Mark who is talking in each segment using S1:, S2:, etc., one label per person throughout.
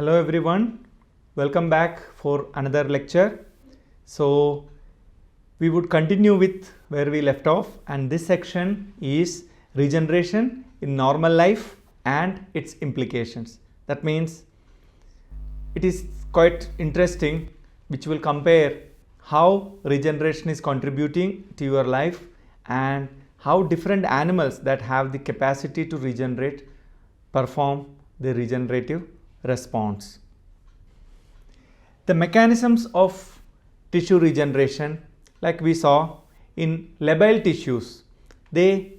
S1: Hello everyone, welcome back for another lecture. So we would continue with where we left off, and this section is regeneration in normal life and its implications. That means it is quite interesting, which will compare how regeneration is contributing to your life and how different animals that have the capacity to regenerate perform the regenerative response. The mechanisms of tissue regeneration, like we saw in labile tissues, they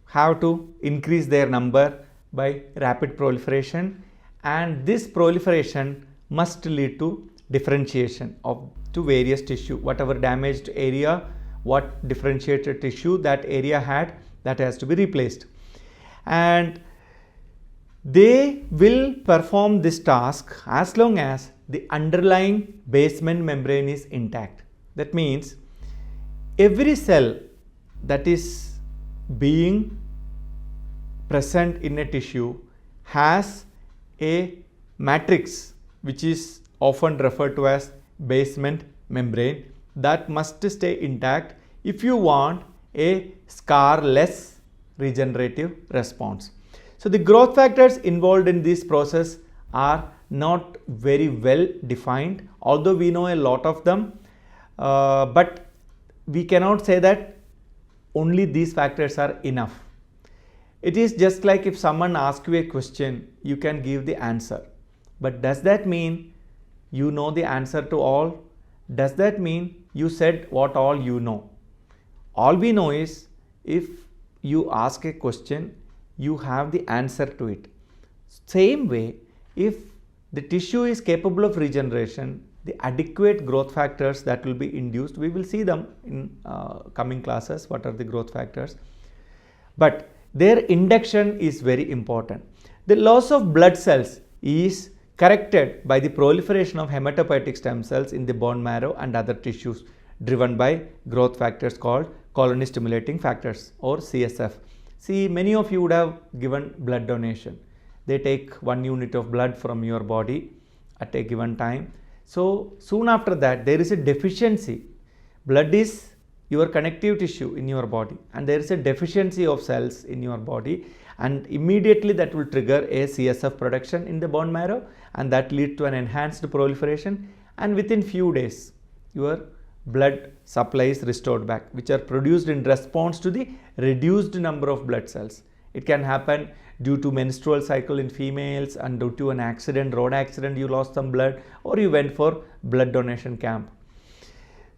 S1: have to increase their number by rapid proliferation, and this proliferation must lead to differentiation of to various tissue. Whatever damaged area, what differentiated tissue that area had, that has to be replaced, and they will perform this task as long as the underlying basement membrane is intact. That means every cell that is being present in a tissue has a matrix which is often referred to as basement membrane that must stay intact if you want a scarless regenerative response. So the growth factors involved in this process are not very well defined, although we know a lot of them, but we cannot say that only these factors are enough. It is just like if someone asks you a question, you can give the answer, but does that mean you know the answer to all? Does that mean you said what all you know? All we know is if you ask a question, you have the answer to it. Same way, if the tissue is capable of regeneration, the adequate growth factors that will be induced, we will see them in coming classes, what are the growth factors, but their induction is very important. The loss of blood cells is corrected by the proliferation of hematopoietic stem cells in the bone marrow and other tissues driven by growth factors called colony stimulating factors or CSF. See, many of you would have given blood donation. They take 1 unit of blood from your body at a given time. So soon after that, there is a deficiency. Blood is your connective tissue in your body, and there is a deficiency of cells in your body, and immediately that will trigger a CSF production in the bone marrow, and that leads to an enhanced proliferation, and within few days your blood supply is restored back, which are produced in response to the reduced number of blood cells. It can happen due to menstrual cycle in females, and due to an accident, road accident, you lost some blood, or you went for blood donation camp.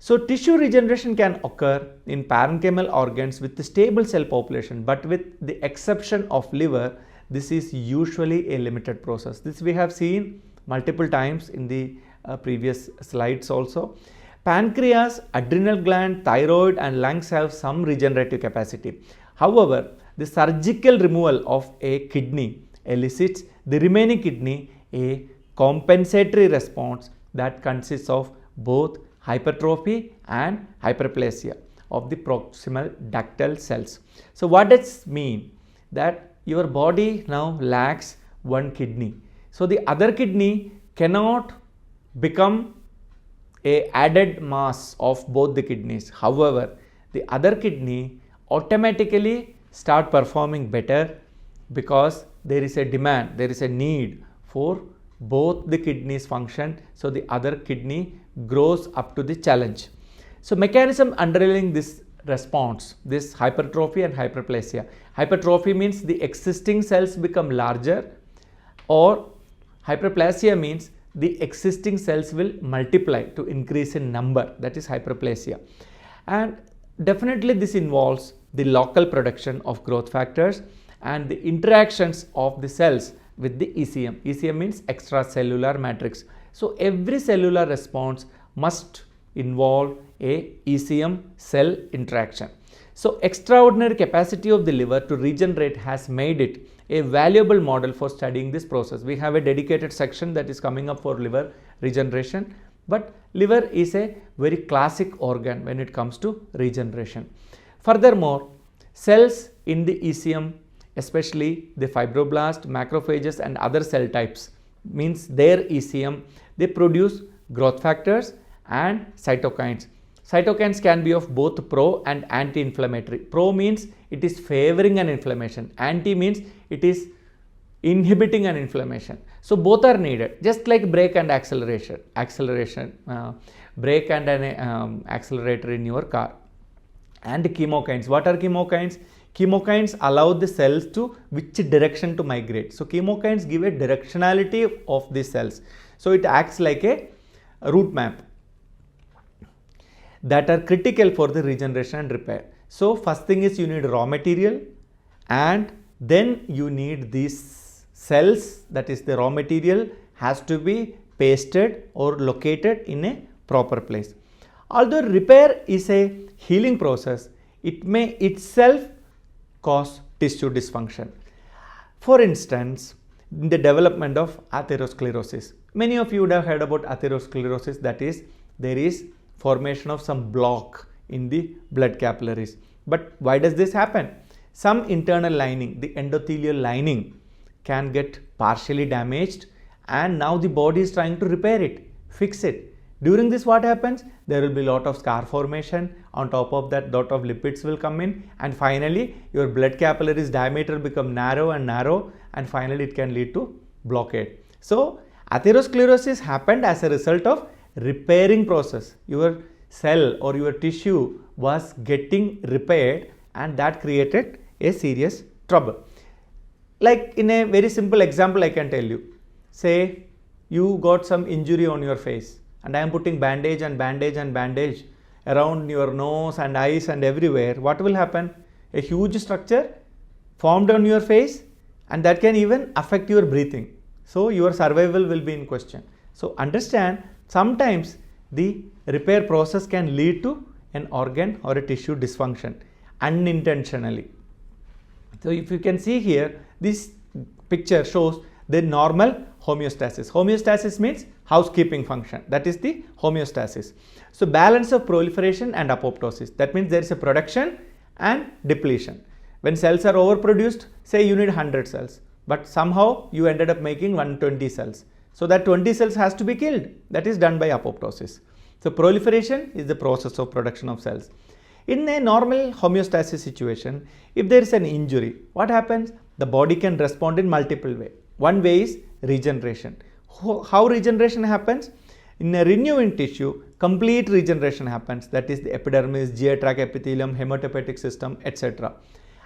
S1: So tissue regeneration can occur in parenchymal organs with the stable cell population, but with the exception of liver, this is usually a limited process. This we have seen multiple times in the previous slides also. Pancreas, adrenal gland, thyroid and lungs have some regenerative capacity. However, the surgical removal of a kidney elicits the remaining kidney a compensatory response that consists of both hypertrophy and hyperplasia of the proximal ductal cells. So what does it mean? That your body now lacks one kidney. So the other kidney cannot become a added mass of both the kidneys. However, the other kidney automatically start performing better because there is a demand, there is a need for both the kidneys function. So the other kidney grows up to the challenge. So mechanism underlying this response, this hypertrophy and hyperplasia. Hypertrophy means the existing cells become larger, or hyperplasia means the existing cells will multiply to increase in number, that is hyperplasia. And definitely this involves the local production of growth factors and the interactions of the cells with the ECM. ECM means extracellular matrix. So every cellular response must involve a ECM cell interaction. So extraordinary capacity of the liver to regenerate has made it a valuable model for studying this process. We have a dedicated section that is coming up for liver regeneration, but liver is a very classic organ when it comes to regeneration. Furthermore, cells in the ECM, especially the fibroblast, macrophages and other cell types, means their ECM, they produce growth factors and cytokines. Cytokines can be of both pro and anti-inflammatory. Pro means it is favoring an inflammation. Anti means it is inhibiting an inflammation. So both are needed, just like brake and acceleration. Brake and an accelerator in your car. And chemokines. What are chemokines? Chemokines allow the cells to which direction to migrate. So chemokines give a directionality of the cells. So it acts like a route map that are critical for the regeneration and repair. So first thing is you need raw material, and then you need these cells, that is the raw material has to be pasted or located in a proper place. Although repair is a healing process, it may itself cause tissue dysfunction. For instance, in the development of atherosclerosis, many of you would have heard about atherosclerosis, that is, there is formation of some block in the blood capillaries. But why does this happen? Some internal lining, the endothelial lining, can get partially damaged, and now the body is trying to repair it, fix it. During this, what happens? There will be a lot of scar formation. On top of that, lot of lipids will come in, and finally your blood capillaries diameter become narrow, and finally it can lead to blockade. So atherosclerosis happened as a result of repairing process. Your cell or your tissue was getting repaired, and that created a serious trouble. Like in a very simple example I can tell you, say you got some injury on your face, and I am putting bandage around your nose and eyes and everywhere. What will happen? A huge structure formed on your face, and that can even affect your breathing. So your survival will be in question. So understand, sometimes the repair process can lead to an organ or a tissue dysfunction unintentionally. So if you can see here, this picture shows the normal homeostasis. Homeostasis means housekeeping function, that is the homeostasis. So balance of proliferation and apoptosis, that means there is a production and depletion. When cells are overproduced, say you need 100 cells, but somehow you ended up making 120 cells. So that 20 cells has to be killed, that is done by apoptosis. So proliferation is the process of production of cells. In a normal homeostasis situation, if there is an injury, what happens? The body can respond in multiple ways. One way is regeneration. How regeneration happens? In a renewing tissue, complete regeneration happens, that is the epidermis, GI tract epithelium, hematopoietic system, etc.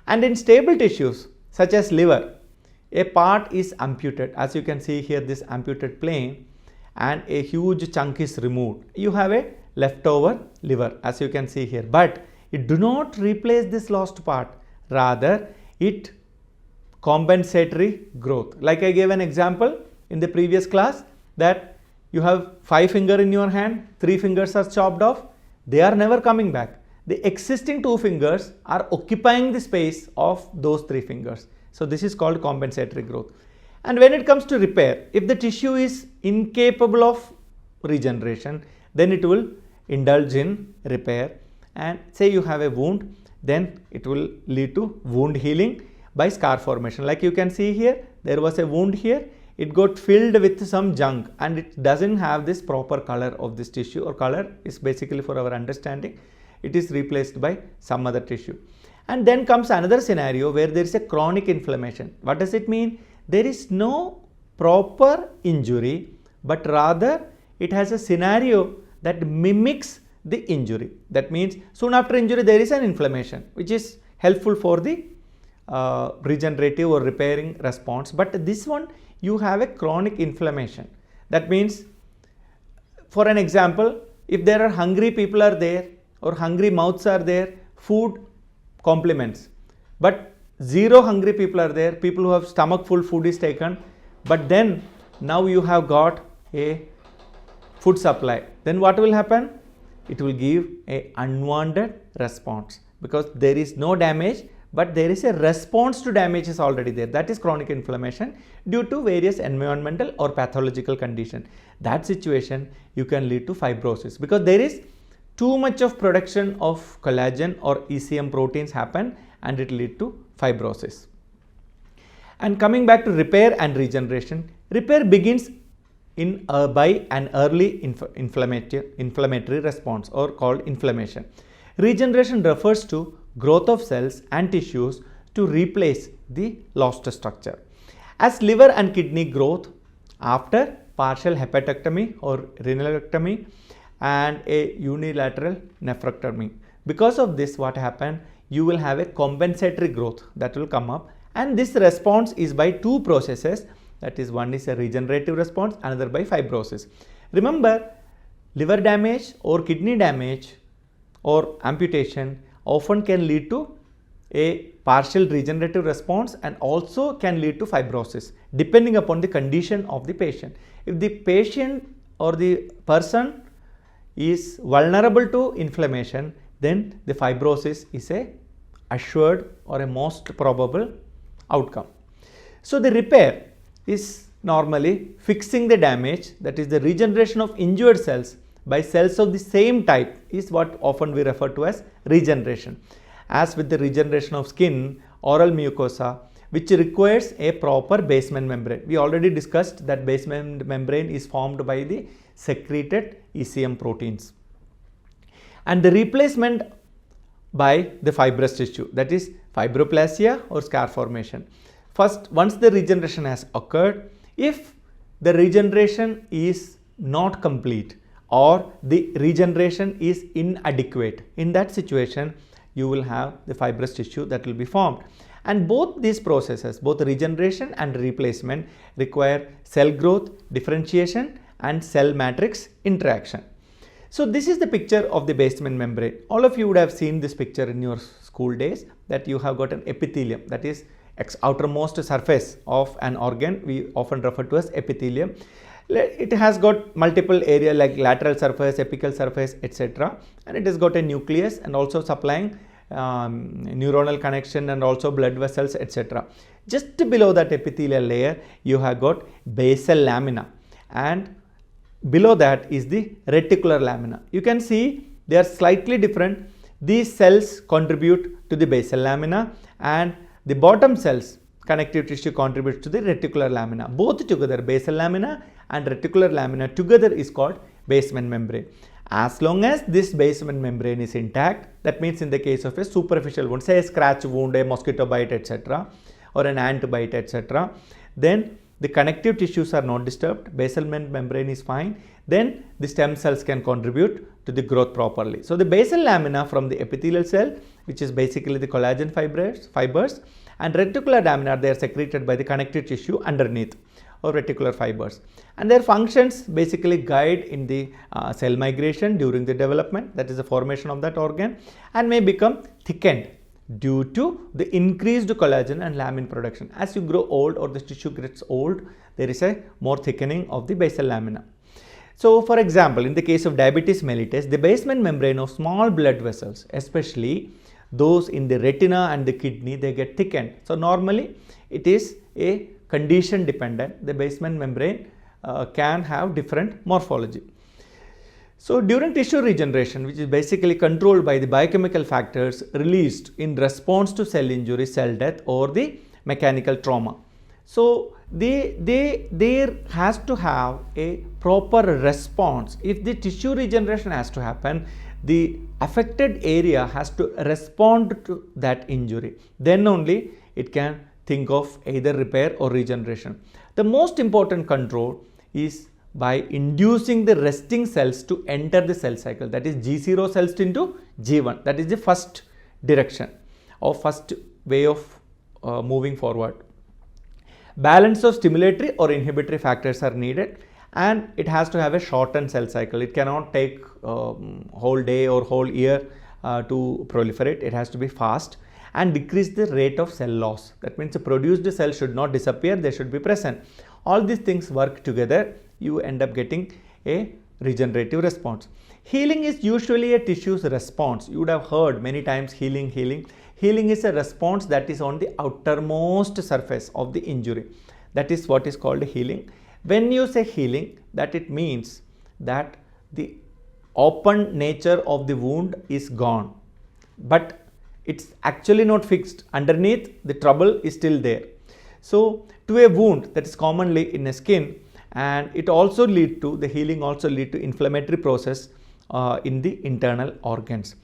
S1: And in stable tissues such as liver, a part is amputated, as you can see here, this amputated plane, and a huge chunk is removed. You have a leftover liver, as you can see here, but it do not replace this lost part, rather it compensatory growth. Like I gave an example in the previous class, that you have 5 fingers in your hand, 3 fingers are chopped off, they are never coming back. The existing 2 fingers are occupying the space of those 3 fingers. So this is called compensatory growth. And when it comes to repair, if the tissue is incapable of regeneration, then it will indulge in repair. And say you have a wound, then it will lead to wound healing by scar formation. Like you can see here, there was a wound here, it got filled with some junk, and it doesn't have this proper color of this tissue, or color is basically for our understanding, it is replaced by some other tissue. And then comes another scenario where there is a chronic inflammation. What does it mean? There is no proper injury, but rather it has a scenario that mimics the injury. That means soon after injury there is an inflammation, which is helpful for the regenerative or repairing response. But this one, you have a chronic inflammation. That means, for an example, if there are hungry people are there, or hungry mouths are there, food complements. But 0 hungry people are there, people who have stomach full, food is taken, but then now you have got a food supply. Then what will happen? It will give a unwanted response, because there is no damage, but there is a response to damage is already there. That is chronic inflammation due to various environmental or pathological condition. That situation you can lead to fibrosis, because there is too much of production of collagen or ECM proteins happen, and it lead to fibrosis. And coming back to repair and regeneration, Repair begins by an early inflammatory response or called inflammation. Regeneration refers to growth of cells and tissues to replace the lost structure. As liver and kidney growth after partial hepatectomy or renalectomy and a unilateral nephrectomy. Because of this, what happened? You will have a compensatory growth that will come up, and this response is by two processes. That is, one is a regenerative response, another by fibrosis. Remember, liver damage or kidney damage or amputation often can lead to a partial regenerative response and also can lead to fibrosis depending upon the condition of the patient. If the patient or the person is vulnerable to inflammation, then the fibrosis is a assured or a most probable outcome. So the repair is normally fixing the damage, that is the regeneration of injured cells by cells of the same type is what often we refer to as regeneration. As with the regeneration of skin, oral mucosa, which requires a proper basement membrane. We already discussed that basement membrane is formed by the secreted ECM proteins. And the replacement by the fibrous tissue, that is fibroplasia or scar formation. First, once the regeneration has occurred, if the regeneration is not complete or the regeneration is inadequate, in that situation you will have the fibrous tissue that will be formed. And both these processes, both regeneration and replacement, require cell growth, differentiation and cell matrix interaction. So this is the picture of the basement membrane. All of you would have seen this picture in your school days, that you have got an epithelium, that is outermost surface of an organ. We often refer to as epithelium. It has got multiple area like lateral surface, apical surface, etc. And it has got a nucleus and also supplying neuronal connection and also blood vessels, etc. Just below that epithelial layer, you have got basal lamina, and below that is the reticular lamina. You can see they are slightly different. These cells contribute to the basal lamina and the bottom cells, connective tissue, contributes to the reticular lamina. Both together, basal lamina and reticular lamina together is called basement membrane. As long as this basement membrane is intact, that means in the case of a superficial wound, say a scratch wound, a mosquito bite, etc., or an ant bite, etc., then the connective tissues are not disturbed, basement membrane is fine, then the stem cells can contribute to the growth properly. So the basal lamina from the epithelial cell, which is basically the collagen fibers, and reticular lamina, they are secreted by the connective tissue underneath, or reticular fibers, and their functions basically guide in the cell migration during the development, that is the formation of that organ, and may become thickened due to the increased collagen and lamin production. As you grow old or the tissue gets old, there is a more thickening of the basal lamina. So for example, in the case of diabetes mellitus, the basement membrane of small blood vessels, especially those in the retina and the kidney, they get thickened. So normally it is a condition dependent. The basement membrane can have different morphology. So during tissue regeneration, which is basically controlled by the biochemical factors released in response to cell injury, cell death, or the mechanical trauma, so there has to have a proper response. If the tissue regeneration has to happen, the affected area has to respond to that injury. Then only it can think of either repair or regeneration. The most important control is by inducing the resting cells to enter the cell cycle, that is G0 cells into G1. That is the first direction or first way of moving forward. Balance of stimulatory or inhibitory factors are needed, and it has to have a shortened cell cycle. It cannot take whole day or whole year to proliferate. It has to be fast and decrease the rate of cell loss. That means the produced cells should not disappear, they should be present. All these things work together, you end up getting a regenerative response. Healing is usually a tissue's response. You would have heard many times healing. Healing is a response that is on the outermost surface of the injury. That is what is called healing. When you say healing, that it means that the open nature of the wound is gone, but it's actually not fixed. Underneath, the trouble is still there. So to a wound that is commonly in a skin, and it also lead to, the healing also lead to inflammatory process in the internal organs.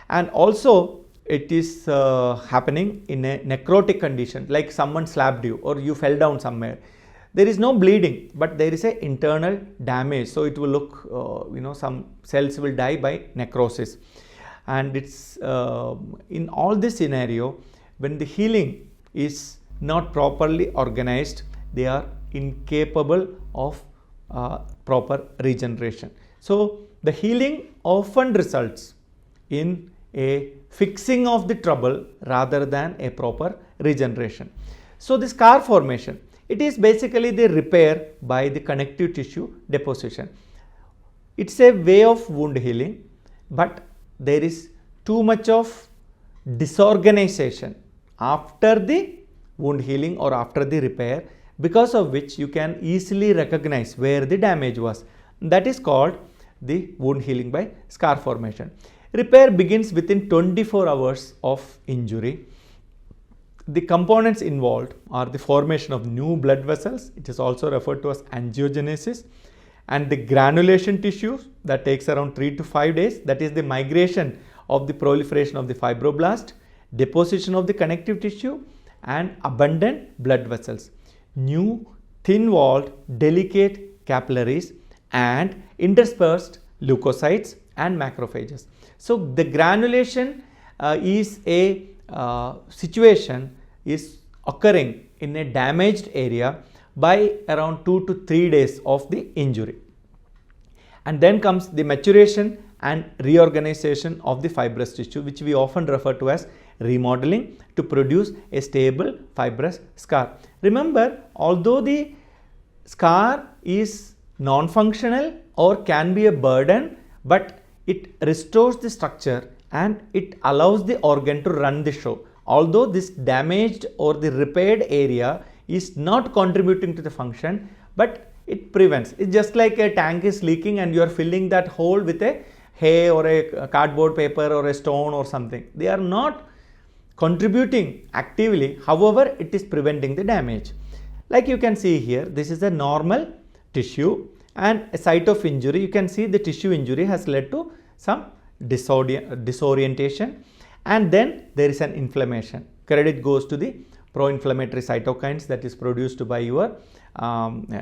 S1: And also it is happening in a necrotic condition, like someone slapped you or you fell down somewhere. There is no bleeding, but there is a internal damage, so it will look some cells will die by necrosis. And it's in all this scenario, when the healing is not properly organized, they are incapable of proper regeneration. So the healing often results in a fixing of the trouble rather than a proper regeneration. So the scar formation, it is basically the repair by the connective tissue deposition. It's a way of wound healing, but there is too much of disorganization after the wound healing or after the repair, because of which you can easily recognize where the damage was. That is called the wound healing by scar formation. Repair begins within 24 hours of injury. The components involved are the formation of new blood vessels, it is also referred to as angiogenesis, and the granulation tissues that takes around 3 to 5 days, that is the migration of the proliferation of the fibroblast, deposition of the connective tissue, and abundant blood vessels, new thin-walled delicate capillaries, and interspersed leukocytes and macrophages. So the granulation is a situation is occurring in a damaged area by around 2 to 3 days of the injury. And then comes the maturation and reorganization of the fibrous tissue, which we often refer to as remodeling, to produce a stable fibrous scar. Remember, although the scar is non-functional or can be a burden, but it restores the structure and it allows the organ to run the show. Although this damaged or the repaired area is not contributing to the function, but it prevents. It's just like a tank is leaking and you are filling that hole with a hay or a cardboard paper or a stone or something. They are not contributing actively, however it is preventing the damage. Like you can see here, this is a normal tissue and a site of injury. You can see the tissue injury has led to some disorientation, and then there is an inflammation. Credit goes to the pro-inflammatory cytokines that is produced by your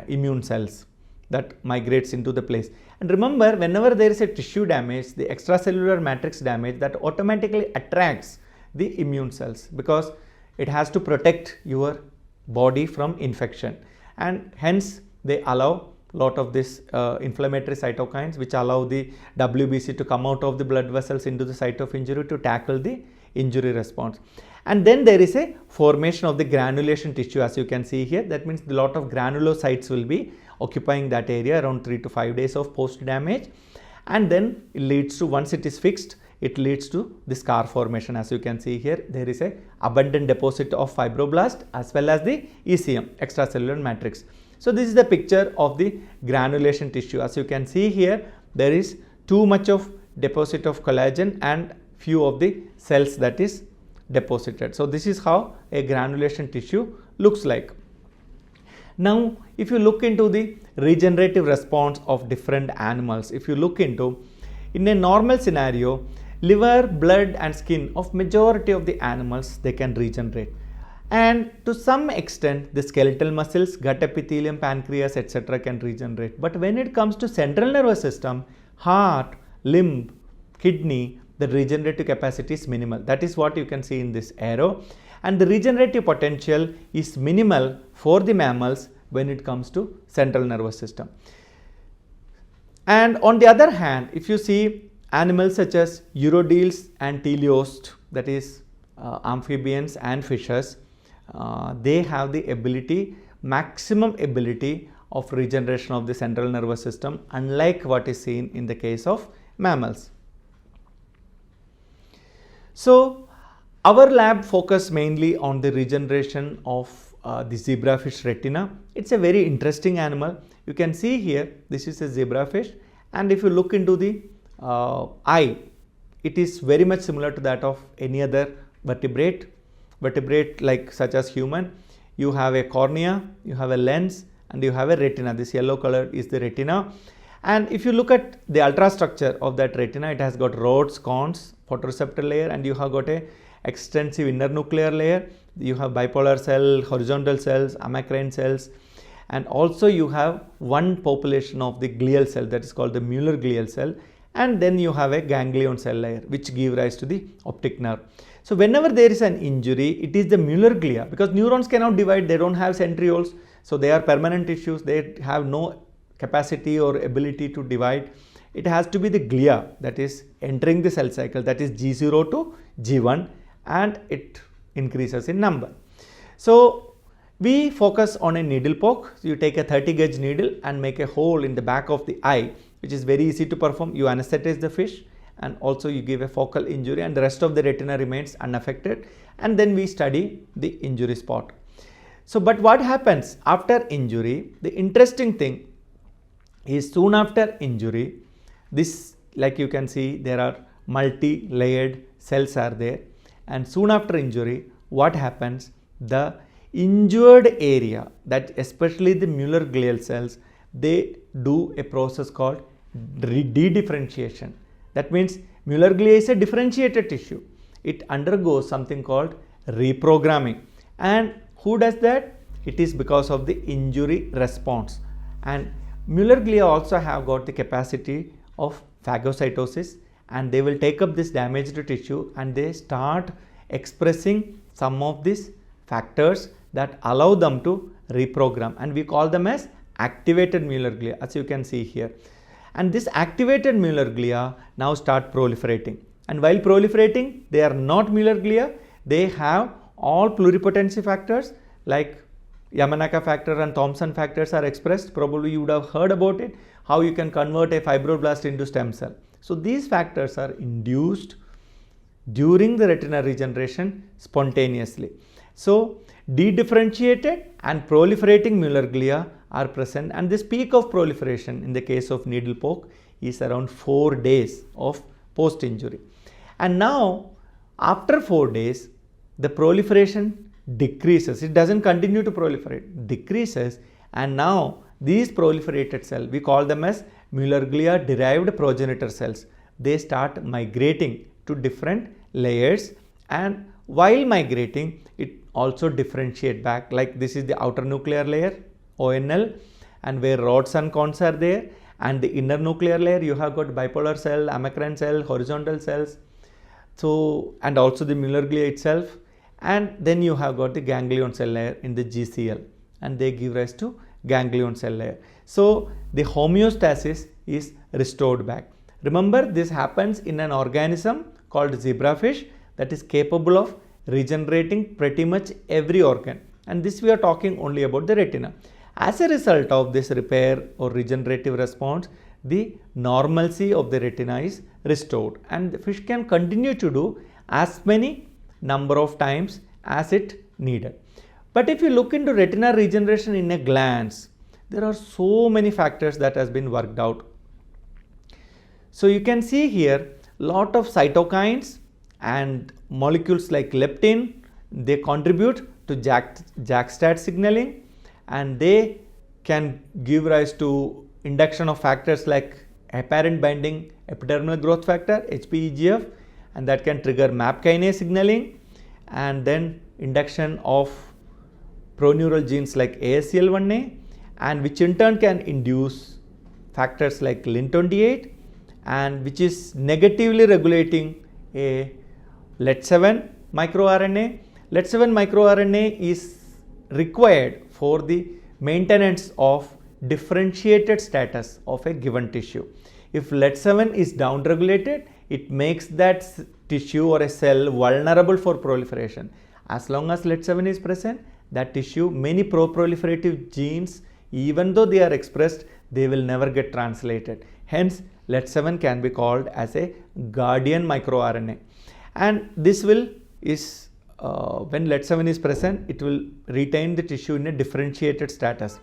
S1: immune cells that migrates into the place. And remember, whenever there is a tissue damage, the extracellular matrix damage, that automatically attracts the immune cells because it has to protect your body from infection, and hence they allow lot of this inflammatory cytokines which allow the WBC to come out of the blood vessels into the site of injury to tackle the injury response. And then there is a formation of the granulation tissue, as you can see here. That means a lot of granulocytes will be occupying that area around 3 to 5 days of post damage, and then it leads to, once it is fixed, it leads to the scar formation. As you can see here, there is a abundant deposit of fibroblast as well as the ECM, extracellular matrix. So this is the picture of the granulation tissue. As you can see here, there is too much of deposit of collagen and few of the cells that is deposited. So this is how a granulation tissue looks like. Now if you look into the regenerative response of different animals, if you look into, in a normal scenario, liver, blood and skin of majority of the animals, they can regenerate, and to some extent the skeletal muscles, gut epithelium, pancreas etc. can regenerate. But when it comes to central nervous system, heart, limb, kidney, the regenerative capacity is minimal. That is what you can see in this arrow, and the regenerative potential is minimal for the mammals when it comes to central nervous system. And on the other hand, if you see animals such as urodeles and teleost, that is amphibians and fishes, they have the ability, maximum ability of regeneration of the central nervous system, unlike what is seen in the case of mammals. So our lab focus mainly on the regeneration of the zebrafish retina. It's a very interesting animal. You can see here, this is a zebrafish, and if you look into the eye, it is very much similar to that of any other vertebrate like such as human. you have a cornea, you have a lens, and you have a retina. This yellow color is the retina. And if you look at the ultrastructure of that retina, it has got rods, cones, photoreceptor layer, and you have got a extensive inner nuclear layer. You have bipolar cell, horizontal cells, amacrine cells, and also you have one population of the glial cell, that is called the Muller glial cell, and then you have a ganglion cell layer which give rise to the optic nerve. So whenever there is an injury, it is the Muller glia, because neurons cannot divide, they don't have centrioles, so they are permanent tissues, they have no capacity or ability to divide. It has to be the glia that is entering the cell cycle, that is G0 to G1, and it increases in number. So we focus on a needle poke. You take a 30 gauge needle and make a hole in the back of the eye, which is very easy to perform. You anesthetize the fish, and also you give a focal injury, and the rest of the retina remains unaffected, and then we study the injury spot. So but what happens after injury? The interesting thing is, soon after injury, this, like you can see, there are multi-layered cells are there, and soon after injury, what happens? The injured area, that especially the Muller glial cells, they do a process called de-differentiation. That means Muller glia is a differentiated tissue. It undergoes something called reprogramming. And who does that? It is because of the injury response. And Muller glia also have got the capacity of phagocytosis, and they will take up this damaged tissue and they start expressing some of these factors that allow them to reprogram, and we call them as activated Muller glia, as you can see here. And this activated Muller glia now start proliferating, and while proliferating, they are not Muller glia, they have all pluripotency factors like Yamanaka factor and Thomson factors are expressed. Probably you would have heard about it, how you can convert a fibroblast into stem cell. So these factors are induced during the retina regeneration spontaneously. So de-differentiated and proliferating Muller glia are present, and this peak of proliferation in the case of needle poke is around 4 days of post injury. And now after 4 days, the proliferation decreases. It doesn't continue to proliferate, decreases, and now these proliferated cells, we call them as Muller glia derived progenitor cells, they start migrating to different layers, and while migrating, it also differentiate back. Like this is the outer nuclear layer, ONL, and where rods and cones are there, and the inner nuclear layer, you have got bipolar cell, amacrine cell, horizontal cells, so, and also the Muller glia itself, and then you have got the ganglion cell layer in the GCL, and they give rise to ganglion cell layer. So the homeostasis is restored back. Remember, this happens in an organism called zebrafish that is capable of regenerating pretty much every organ, and this we are talking only about the retina. As a result of this repair or regenerative response, the normalcy of the retina is restored, and the fish can continue to do as many number of times as it needed. But if you look into retina regeneration in a glance, there are so many factors that has been worked out. So you can see here lot of cytokines and molecules like leptin, they contribute to JAK-STAT signaling, and they can give rise to induction of factors like apparent binding epidermal growth factor, HPEGF, and that can trigger MAP kinase signaling, and then induction of proneural genes like ASCL1A, and which in turn can induce factors like LIN28, and which is negatively regulating a LET7 microRNA. LET7 microRNA is required for the maintenance of differentiated status of a given tissue. If LET7 is downregulated, it makes that tissue or a cell vulnerable for proliferation. As long as LET7 is present, that tissue, many pro-proliferative genes, even though they are expressed, they will never get translated. Hence, LET7 can be called as a guardian microRNA. And this will when LET7 is present, it will retain the tissue in a differentiated status.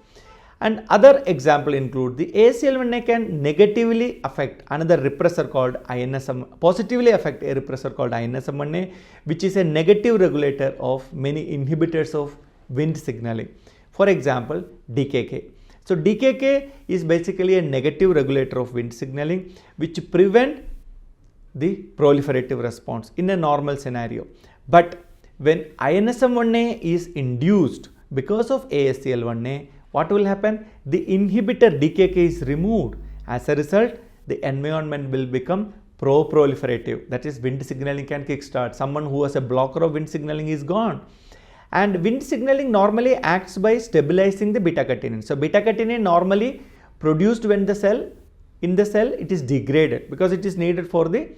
S1: And other example include the ASCL1A can negatively affect another repressor called INSM, positively affect a repressor called INSM1A, which is a negative regulator of many inhibitors of wind signaling. For example, DKK. So DKK is basically a negative regulator of wind signaling which prevent the proliferative response in a normal scenario. But when INSM1A is induced because of ASCL1A, what will happen? The inhibitor DKK is removed. As a result, the environment will become pro-proliferative. That is, wind signaling can kickstart. Someone who was a blocker of wind signaling is gone. And wind signaling normally acts by stabilizing the beta-catenin. So beta-catenin normally produced when the cell, in the cell, it is degraded because it is needed for the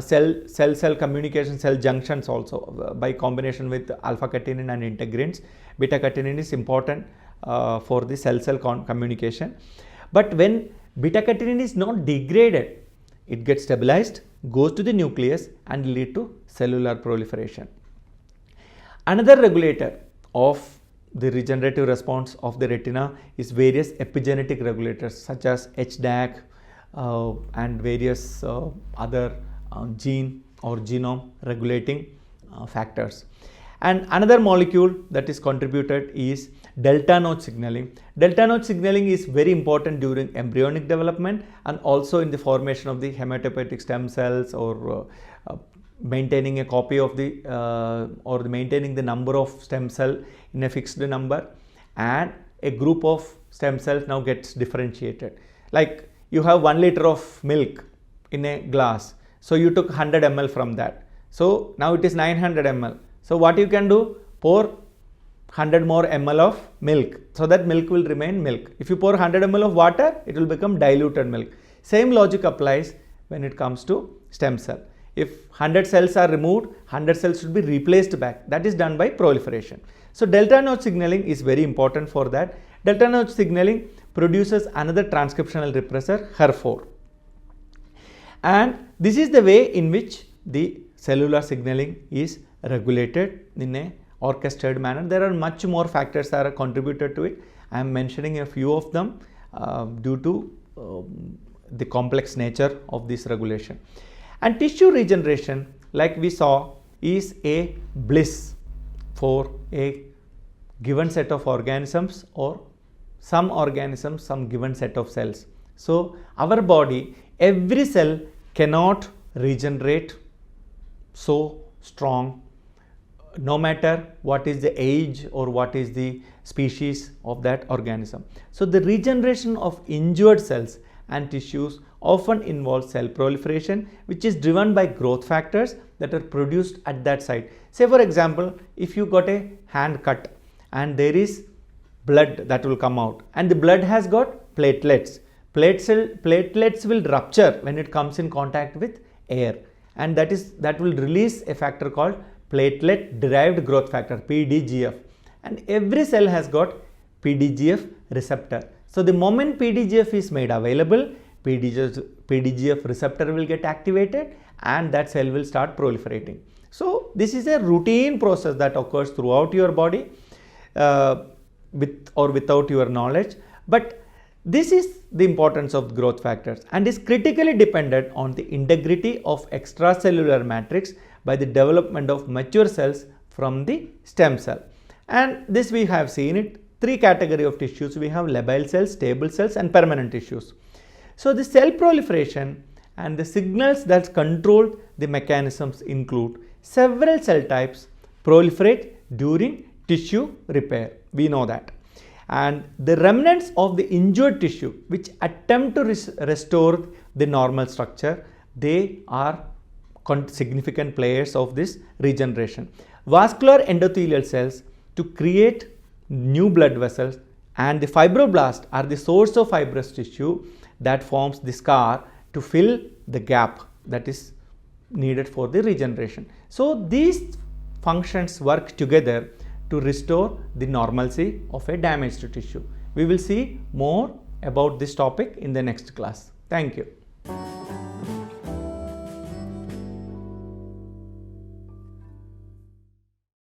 S1: cell-cell communication, cell junctions also by combination with alpha-catenin and integrins. Beta-catenin is important for the cell-cell communication. But when beta-catenin is not degraded, it gets stabilized, goes to the nucleus and lead to cellular proliferation. Another regulator of the regenerative response of the retina is various epigenetic regulators such as HDAC and various other gene or genome regulating factors. And another molecule that is contributed is delta notch signaling. Delta notch signaling is very important during embryonic development and also in the formation of the hematopoietic stem cells or maintaining a copy of the or maintaining the number of stem cell in a fixed number, and a group of stem cells now gets differentiated. Like you have 1 liter of milk in a glass, so you took 100 ml from that, so now it is 900 ml. So what you can do? Pour 100 more ml of milk, so that milk will remain milk. If you pour 100 ml of water, it will become diluted milk. Same logic applies when it comes to stem cell. If 100 cells are removed, 100 cells should be replaced back. That is done by proliferation. So delta notch signaling is very important for that. Delta notch signaling produces another transcriptional repressor, HER4. And this is the way in which the cellular signaling is regulated in a orchestrated manner. There are much more factors that are contributed to it. I am mentioning a few of them due to the complex nature of this regulation. And tissue regeneration, like we saw, is a bliss for a given set of organisms or some organisms, some given set of cells. So our body, every cell cannot regenerate so strong, no matter what is the age or what is the species of that organism. So the regeneration of injured cells and tissues often involves cell proliferation, which is driven by growth factors that are produced at that site. Say for example, if you got a hand cut and there is blood that will come out, and the blood has got platelets. Platelets will rupture when it comes in contact with air, and that will release a factor called platelet derived growth factor, PDGF, and every cell has got PDGF receptor. So the moment PDGF is made available, PDGF receptor will get activated and that cell will start proliferating. So this is a routine process that occurs throughout your body with or without your knowledge, but this is the importance of growth factors and is critically dependent on the integrity of extracellular matrix by the development of mature cells from the stem cell. And this we have seen it, 3 categories of tissues. We have labile cells, stable cells and permanent tissues. So the cell proliferation and the signals that control the mechanisms include several cell types proliferate during tissue repair. We know that. And the remnants of the injured tissue which attempt to restore the normal structure, they are significant players of this regeneration. Vascular endothelial cells to create new blood vessels, and the fibroblasts are the source of fibrous tissue that forms the scar to fill the gap that is needed for the regeneration. So these functions work together to restore the normalcy of a damaged tissue. We will see more about this topic in the next class. Thank you.